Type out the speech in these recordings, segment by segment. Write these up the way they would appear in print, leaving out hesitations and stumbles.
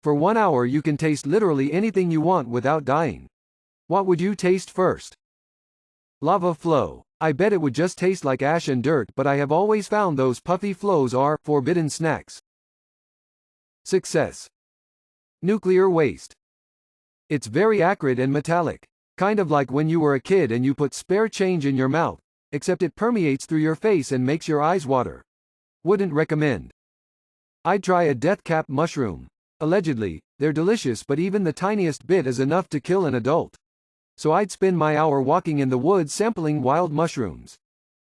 For 1 hour you can taste literally anything you want without dying. What would you taste first? Lava flow. I bet it would just taste like ash and dirt, but I have always found those puffy flows are forbidden snacks. Success. Nuclear waste. It's very acrid and metallic. Kind of like when you were a kid and you put spare change in your mouth, except it permeates through your face and makes your eyes water. Wouldn't recommend. I'd try a death cap mushroom. Allegedly, they're delicious, but even the tiniest bit is enough to kill an adult. So I'd spend my hour walking in the woods sampling wild mushrooms.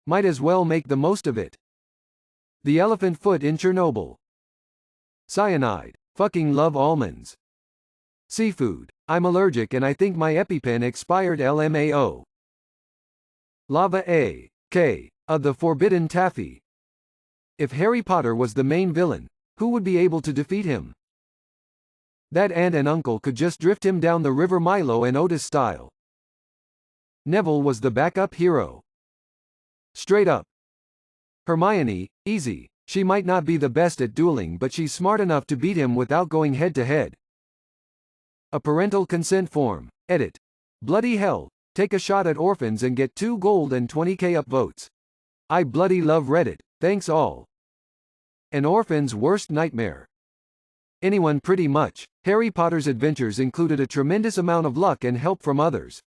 Might as well make the most of it. The elephant foot in Chernobyl. Cyanide. Fucking love almonds. Seafood. I'm allergic and I think my EpiPen expired. LMAO. Lava A.K. of the Forbidden Taffy. If Harry Potter was the main villain, who would be able to defeat him? That aunt and uncle could just drift him down the river Milo and Otis style. Neville was the backup hero. Straight up. Hermione, easy. She might not be the best at dueling, but she's smart enough to beat him without going head to head. A parental consent form. Edit. Bloody hell. Take a shot at orphans and get 2 gold and 20k upvotes. I bloody love Reddit. Thanks all. An orphan's worst nightmare. Anyone pretty much. Harry Potter's adventures included a tremendous amount of luck and help from others.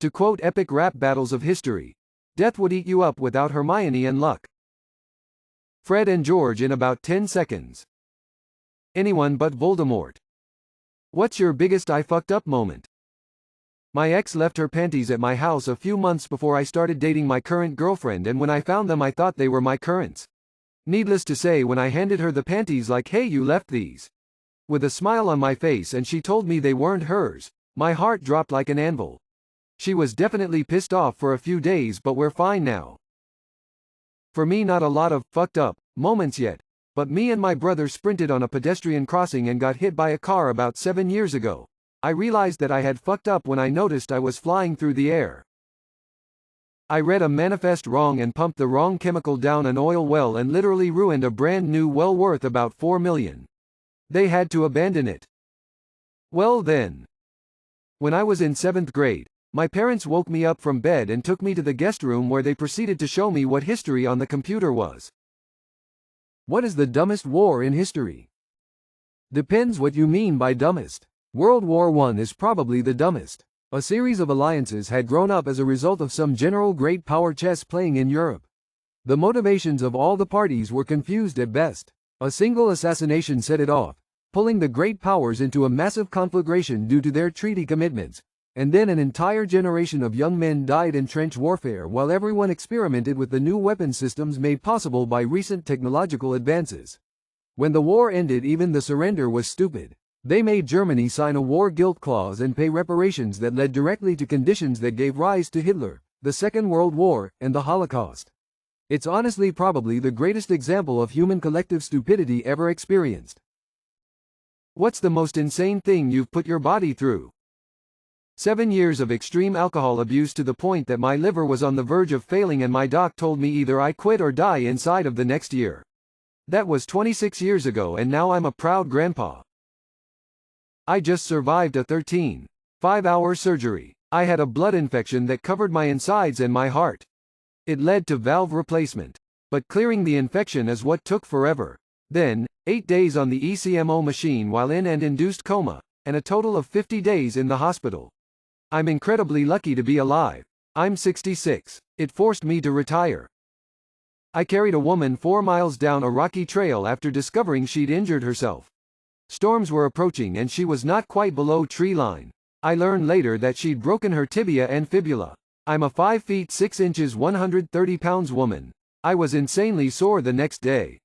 To quote epic rap battles of history, death would eat you up without Hermione and luck. Fred and George in about 10 seconds. Anyone but Voldemort. What's your biggest I fucked up moment? My ex left her panties at my house a few months before I started dating my current girlfriend, and when I found them I thought they were my currents. Needless to say, when I handed her the panties like, "Hey, you left these," with a smile on my face, and she told me they weren't hers, my heart dropped like an anvil. She was definitely pissed off for a few days, but we're fine now. For me, not a lot of fucked up moments yet, but me and my brother sprinted on a pedestrian crossing and got hit by a car about 7 years ago. I realized that I had fucked up when I noticed I was flying through the air. I read a manifest wrong and pumped the wrong chemical down an oil well and literally ruined a brand new well worth about $4 million. They had to abandon it. Well then. When I was in 7th grade, my parents woke me up from bed and took me to the guest room where they proceeded to show me what history on the computer was. What is the dumbest war in history? Depends what you mean by dumbest. World War I is probably the dumbest. A series of alliances had grown up as a result of some general great power chess playing in Europe. The motivations of all the parties were confused at best. A single assassination set it off, pulling the great powers into a massive conflagration due to their treaty commitments. And then an entire generation of young men died in trench warfare while everyone experimented with the new weapon systems made possible by recent technological advances. When the war ended, even the surrender was stupid. They made Germany sign a war guilt clause and pay reparations that led directly to conditions that gave rise to Hitler, the Second World War, and the Holocaust. It's honestly probably the greatest example of human collective stupidity ever experienced. What's the most insane thing you've put your body through? 7 years of extreme alcohol abuse to the point that my liver was on the verge of failing and my doc told me either I quit or die inside of the next year. That was 26 years ago and now I'm a proud grandpa. I just survived a 13.5-hour surgery. I had a blood infection that covered my insides and my heart. It led to valve replacement. But clearing the infection is what took forever. Then, 8 days on the ECMO machine while in and induced coma, and a total of 50 days in the hospital. I'm incredibly lucky to be alive. I'm 66. It forced me to retire. I carried a woman 4 miles down a rocky trail after discovering she'd injured herself. Storms were approaching and she was not quite below tree line. I learned later that she'd broken her tibia and fibula. I'm a 5 feet 6 inches 130 pounds woman. I was insanely sore the next day.